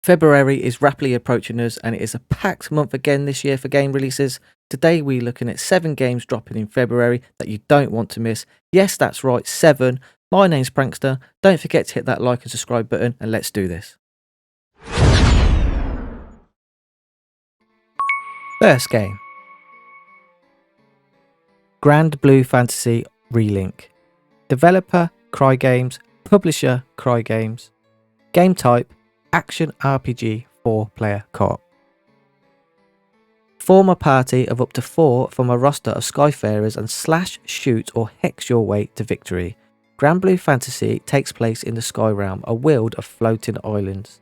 February is rapidly approaching us and it is a packed month again this year for game releases. Today we're looking at 7 games dropping in February that you don't want to miss. Yes, that's right, 7. My name's Prankster. Don't forget to hit that like and subscribe button and let's do this. First game. Granblue Fantasy Relink. Developer Crygames. Publisher Crygames. Game type Action RPG 4-player co-op. Form a party of up to 4 from a roster of Skyfarers and slash, shoot or hex your way to victory. Granblue Fantasy takes place in the Sky Realm, a world of floating islands.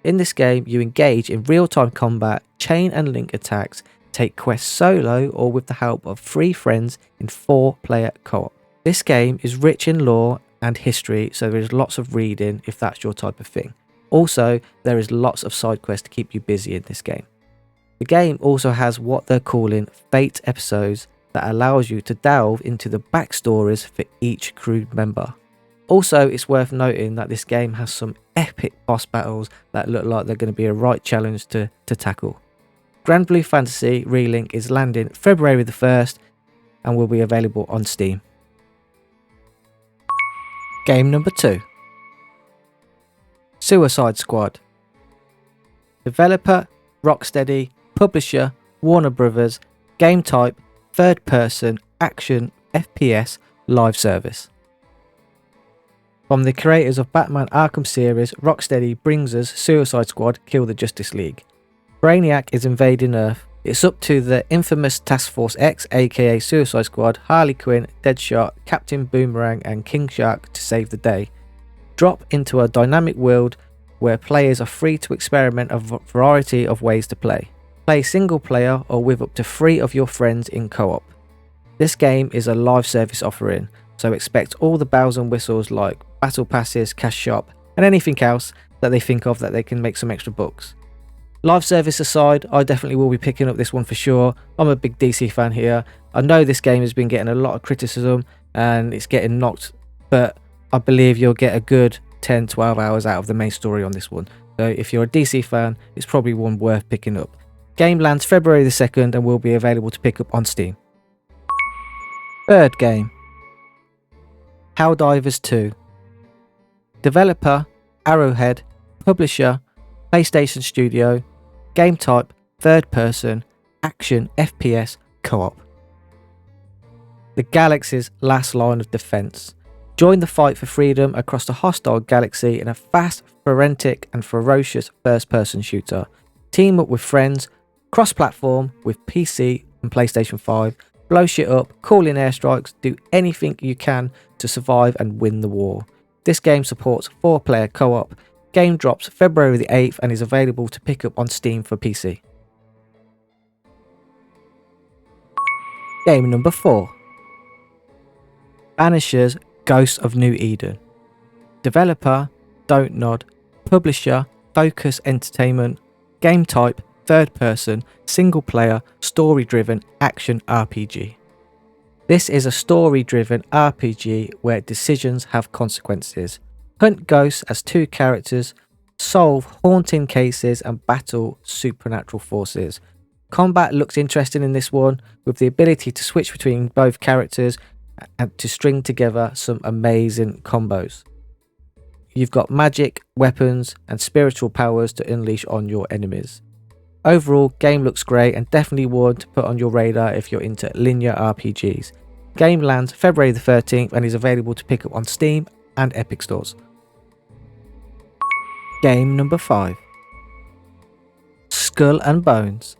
In this game you engage in real-time combat, chain and link attacks, take quests solo or with the help of 3 friends in 4-player co-op. This game is rich in lore and history, so there is lots of reading if that's your type of thing. Also, there is lots of side quests to keep you busy in this game. The game also has what they're calling Fate episodes that allows you to delve into the backstories for each crew member. Also, it's worth noting that this game has some epic boss battles that look like they're going to be a right challenge to tackle. Granblue Fantasy Relink is landing February the 1st and will be available on Steam. Game number 2. Suicide Squad. Developer Rocksteady. Publisher Warner Brothers. Game type third person action FPS live service. From the creators of Batman Arkham series, Rocksteady brings us Suicide Squad Kill the Justice League. Brainiac is invading Earth. It's up to the infamous Task Force X, aka Suicide Squad, Harley Quinn, Deadshot, Captain Boomerang and King Shark to save the day. Drop into a dynamic world where players are free to experiment a variety of ways to play. Play single player or with up to 3 of your friends in co-op. This game is a live service offering, so expect all the bells and whistles like battle passes, cash shop and anything else that they think of that they can make some extra bucks. Live service aside, I definitely will be picking up this one for sure. I'm a big DC fan here. I know this game has been getting a lot of criticism and it's getting knocked, but I believe you'll get a good 10-12 hours out of the main story on this one. So if you're a DC fan, it's probably one worth picking up. Game lands February the 2nd and will be available to pick up on Steam. Third game. Helldivers 2. Developer Arrowhead. Publisher PlayStation Studio. Game type third person action FPS co-op. The galaxy's last line of defense. Join the fight for freedom across the hostile galaxy in a fast, frenetic and ferocious first-person shooter. Team up with friends, cross-platform with PC and PlayStation 5, blow shit up, call in airstrikes, do anything you can to survive and win the war. This game supports 4-player co-op. Game drops February the 8th and is available to pick up on Steam for PC. Game number 4. Banishers Ghosts of New Eden. Developer Don't Nod. Publisher Focus Entertainment. Game type third person single player story driven action RPG. This is a story driven RPG where decisions have consequences. Hunt ghosts as 2 characters, solve haunting cases and battle supernatural forces. Combat looks interesting in this one, with the ability to switch between both characters and to string together some amazing combos. You've got magic, weapons and spiritual powers to unleash on your enemies. Overall, game looks great and definitely one to put on your radar if you're into linear RPGs. Game lands February the 13th and is available to pick up on Steam and Epic stores. Game number 5. Skull and Bones.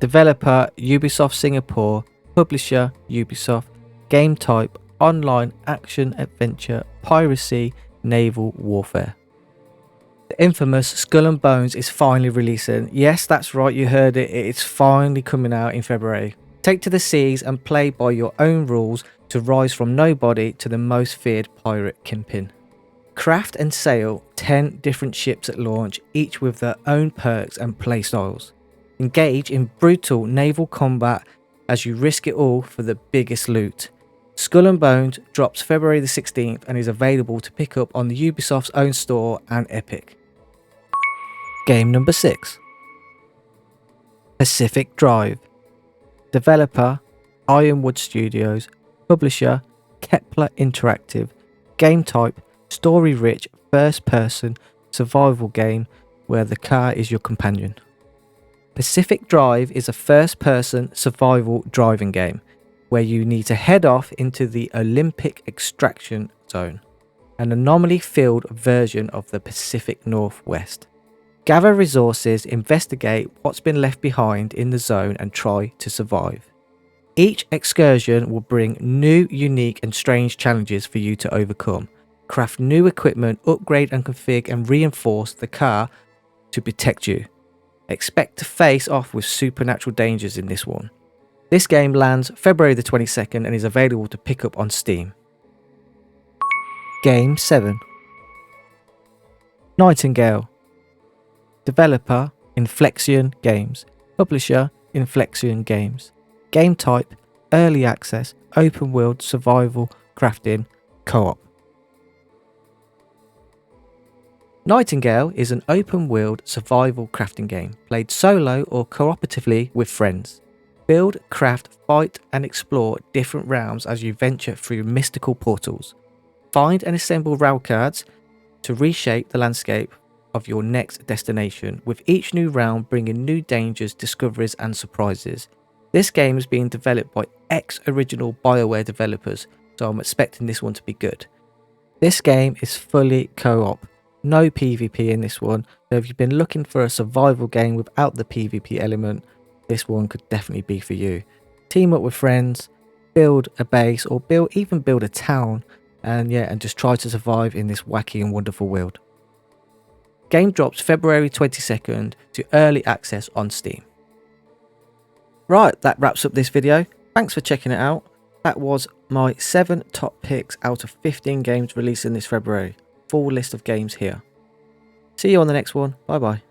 Developer Ubisoft Singapore. Publisher Ubisoft. Game type online action adventure piracy naval warfare. The infamous Skull and Bones is finally releasing. Yes, that's right, you heard it. It's finally coming out in February. Take to the seas and play by your own rules to rise from nobody to the most feared pirate kingpin. Craft and sail 10 different ships at launch, each with their own perks and playstyles. Engage in brutal naval combat as you risk it all for the biggest loot. Skull and Bones drops February the 16th and is available to pick up on the Ubisoft's own store and Epic. Game number 6. Pacific Drive. Developer, Ironwood Studios. Publisher, Kepler Interactive. Game type, story-rich, first-person, survival game where the car is your companion. Pacific Drive is a first-person survival driving game where you need to head off into the Olympic extraction zone, an anomaly-filled version of the Pacific Northwest. Gather resources, investigate what's been left behind in the zone and try to survive. Each excursion will bring new, unique and strange challenges for you to overcome. Craft new equipment, upgrade and configure and reinforce the car to protect you. Expect to face off with supernatural dangers in this one. This game lands February the 22nd and is available to pick up on Steam. Game 7. Nightingale. Developer, Inflexion Games. Publisher, Inflexion Games. Game type, early access, open world, survival, crafting, co-op. Nightingale is an open world survival crafting game, played solo or cooperatively with friends. Build, craft, fight and explore different realms as you venture through mystical portals. Find and assemble rail cards to reshape the landscape of your next destination, with each new realm bringing new dangers, discoveries and surprises. This game is being developed by ex-original BioWare developers, so I'm expecting this one to be good. This game is fully co-op, no PvP in this one, so if you've been looking for a survival game without the PvP element, this one could definitely be for you. Team up with friends, build a base or even build a town, and just try to survive in this wacky and wonderful world. Game drops February 22nd to early access on Steam. Right, that wraps up this video. Thanks for checking it out. That was my 7 top picks out of 15 games releasing this February. Full list of games here. See you on the next one. Bye bye.